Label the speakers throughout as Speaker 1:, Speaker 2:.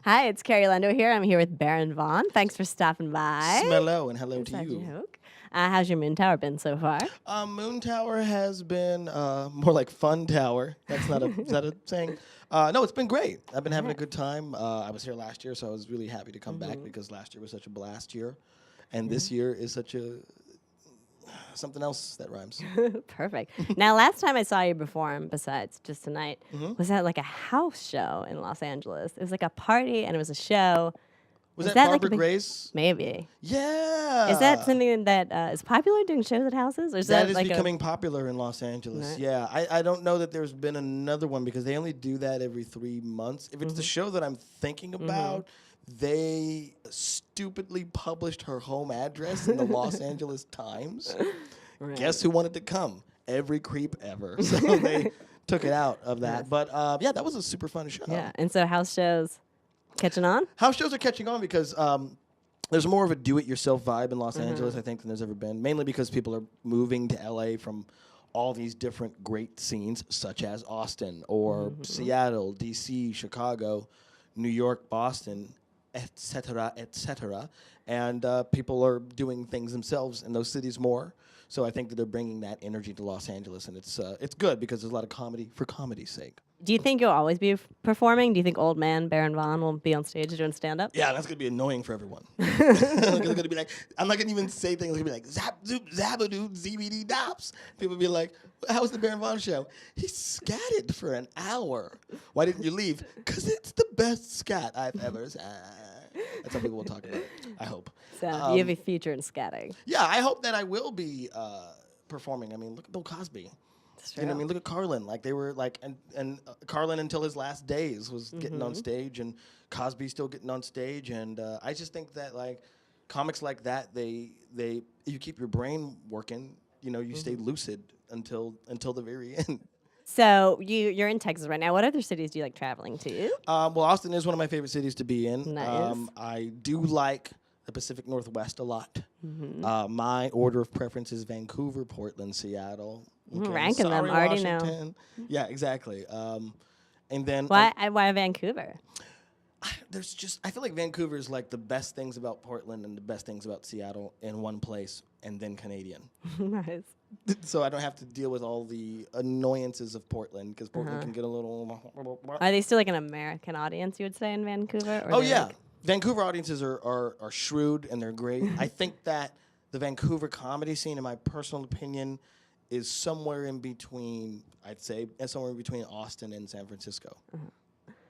Speaker 1: Hi, it's Kerri Lendo here. I'm here with Baron Vaughn. Thanks for stopping by.
Speaker 2: Smello and hello to
Speaker 1: Inside
Speaker 2: you.
Speaker 1: joke. How's your Moontower been so far?
Speaker 2: Moontower has been more like Fun Tower. That's not a is that a saying? No, it's been great. I've been having a good time. I was here last year, so I was really happy to come back because last year was such a blast year, and this year is such a something else that rhymes.
Speaker 1: Perfect. Now, last time I saw you perform, besides just tonight, was at like a house show in Los Angeles. It was like a party and it was a show.
Speaker 2: Was
Speaker 1: Is
Speaker 2: that
Speaker 1: like a
Speaker 2: Barbara
Speaker 1: big-
Speaker 2: Grace?
Speaker 1: Maybe.
Speaker 2: Yeah.
Speaker 1: Is that something that is popular doing shows at houses? Or is
Speaker 2: That
Speaker 1: that
Speaker 2: is
Speaker 1: like
Speaker 2: becoming popular in Los Angeles.
Speaker 1: Right.
Speaker 2: Yeah, I don't know that there's been another one because they only do that every 3 months. If it's the show that I'm thinking about, they stupidly published her home address in the Los Angeles Times.
Speaker 1: Right.
Speaker 2: Guess who wanted to come? Every creep ever. So they took it out of that.
Speaker 1: Yes.
Speaker 2: But yeah, that was a super fun show.
Speaker 1: Yeah. And so house shows catching on?
Speaker 2: House shows are catching on because there's more of a do-it-yourself vibe in Los Angeles, I think, than there's ever been. Mainly because people are moving to LA from all these different great scenes, such as Austin or Seattle, DC, Chicago, New York, Boston, etc., etc. And people are doing things themselves in those cities more. So I think that they're bringing that energy to Los Angeles, and it's good because there's a lot of comedy for comedy's sake.
Speaker 1: Do you think you'll always be performing? Do you think old man Baron Vaughn will be on stage doing stand-up?
Speaker 2: Yeah, that's gonna be annoying for everyone. It's gonna be like, I'm not gonna even say things. It's gonna be like zap zoop zabadoo zbd dops. People will be like, "How was the Baron Vaughn show?" He scatted for an hour. Why didn't you leave? Because it's the best scat I've ever seen. That's how people will talk about it. I hope.
Speaker 1: So you have a future in scatting.
Speaker 2: Yeah, I hope that I will be performing. I mean, look at Bill Cosby.
Speaker 1: It's
Speaker 2: You know what I
Speaker 1: true.
Speaker 2: mean? Look at Carlin. Like they were like, and Carlin until his last days was getting on stage, and Cosby still getting on stage, and I just think that like comics like that, they you keep your brain working. You know, you stay lucid until the very end.
Speaker 1: So you're in Texas right now. What other cities do you like traveling to?
Speaker 2: Well, Austin is one of my favorite cities to be in.
Speaker 1: Nice.
Speaker 2: I do like the Pacific Northwest a lot. My order of preference is Vancouver, Portland, Seattle.
Speaker 1: Ranking them,
Speaker 2: Sorry,
Speaker 1: already know.
Speaker 2: Washington. Yeah, exactly. And then
Speaker 1: Why Vancouver?
Speaker 2: there's just I feel like Vancouver is like the best things about Portland and the best things about Seattle in one place, and then Canadian.
Speaker 1: Nice.
Speaker 2: So I don't have to deal with all the annoyances of Portland because Portland can get a little.
Speaker 1: Are they still like an American audience, you would say, in Vancouver? Or
Speaker 2: Oh
Speaker 1: they're
Speaker 2: yeah,
Speaker 1: like-
Speaker 2: Vancouver audiences are shrewd and they're great. I think that the Vancouver comedy scene, in my personal opinion, is somewhere in between. I'd say somewhere in between Austin and San Francisco.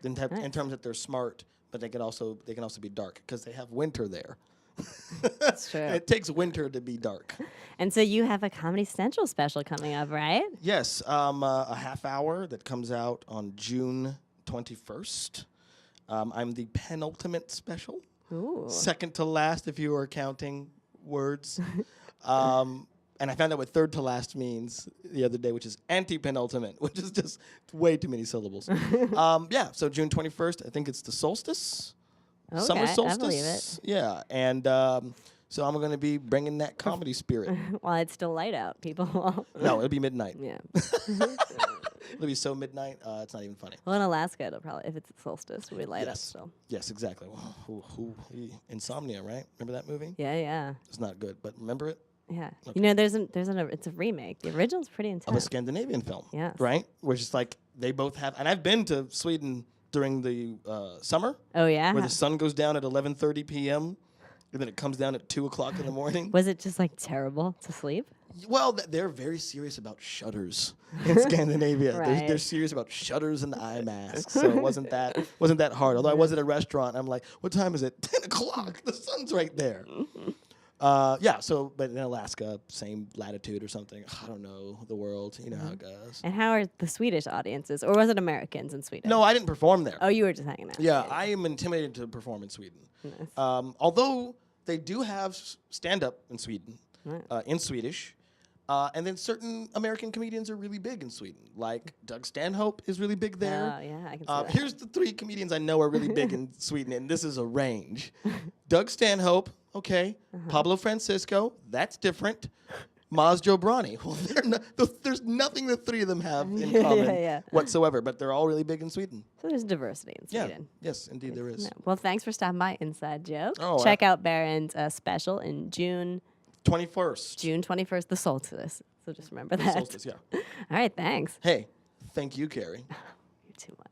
Speaker 2: In terms that they're smart, but they can also be dark because they have winter there.
Speaker 1: That's true.
Speaker 2: And it takes winter to be dark.
Speaker 1: And so you have a Comedy Central special coming up, right?
Speaker 2: Yes, a half hour that comes out on June 21st. I'm the penultimate special.
Speaker 1: Ooh.
Speaker 2: Second to last if you are counting words. And I found out what third to last means the other day, which is anti-penultimate, which is just way too many syllables. Yeah, so June 21st, I think it's the solstice.
Speaker 1: Okay,
Speaker 2: Summer
Speaker 1: I
Speaker 2: solstice.
Speaker 1: believe it.
Speaker 2: Yeah, and so I'm going to be bringing that comedy spirit.
Speaker 1: While it's still light out, people will.
Speaker 2: No, it'll be midnight.
Speaker 1: Yeah.
Speaker 2: It'll be so midnight, it's not even funny.
Speaker 1: Well, in Alaska, it'll probably, if it's solstice, it'll be light up
Speaker 2: Yes.
Speaker 1: still.
Speaker 2: Yes, exactly. Insomnia, right? Remember that movie?
Speaker 1: Yeah, yeah.
Speaker 2: It's not good, but remember it?
Speaker 1: Yeah.
Speaker 2: Okay.
Speaker 1: You know, it's a remake. The original's pretty
Speaker 2: Of a
Speaker 1: intense.
Speaker 2: Scandinavian film.
Speaker 1: Yes.
Speaker 2: Right? Where it's just like they both have, and I've been to Sweden during the summer,
Speaker 1: Oh, yeah?
Speaker 2: where the sun goes down at 11:30 p.m. and then it comes down at 2 o'clock in the morning.
Speaker 1: Was it just like terrible to sleep?
Speaker 2: Well, they're very serious about shutters in Scandinavia.
Speaker 1: Right.
Speaker 2: They're serious about shutters and eye masks. So it wasn't that hard. Although I was at a restaurant, I'm like, what time is it? 10 o'clock. The sun's right there. Yeah. So, but in Alaska, same latitude or something. I don't know the world. You know how it goes.
Speaker 1: And how are the Swedish audiences? Or was it Americans in Sweden?
Speaker 2: No, I didn't perform there.
Speaker 1: Oh, you were just hanging out.
Speaker 2: Yeah, I am intimidated to perform in Sweden.
Speaker 1: Nice.
Speaker 2: Although they do have stand-up in Sweden,
Speaker 1: Right.
Speaker 2: in Swedish. And then certain American comedians are really big in Sweden. Like Doug Stanhope is really big there.
Speaker 1: Oh, yeah, I can see that.
Speaker 2: Here's the 3 comedians I know are really big in Sweden, and this is a range. Doug Stanhope, okay. Pablo Francisco, that's different. Maz Jobrani. Well, there's nothing the three of them have in common whatsoever, but they're all really big in Sweden.
Speaker 1: So there's diversity in Sweden.
Speaker 2: Yes, indeed there is.
Speaker 1: Well, thanks for stopping by Inside Joke.
Speaker 2: Oh,
Speaker 1: Check out Baron's special in June
Speaker 2: 21st.
Speaker 1: June 21st, the solstice. So just remember that.
Speaker 2: Solstice, yeah.
Speaker 1: All right, thanks.
Speaker 2: Hey, thank you, Kerri.
Speaker 1: You're too much.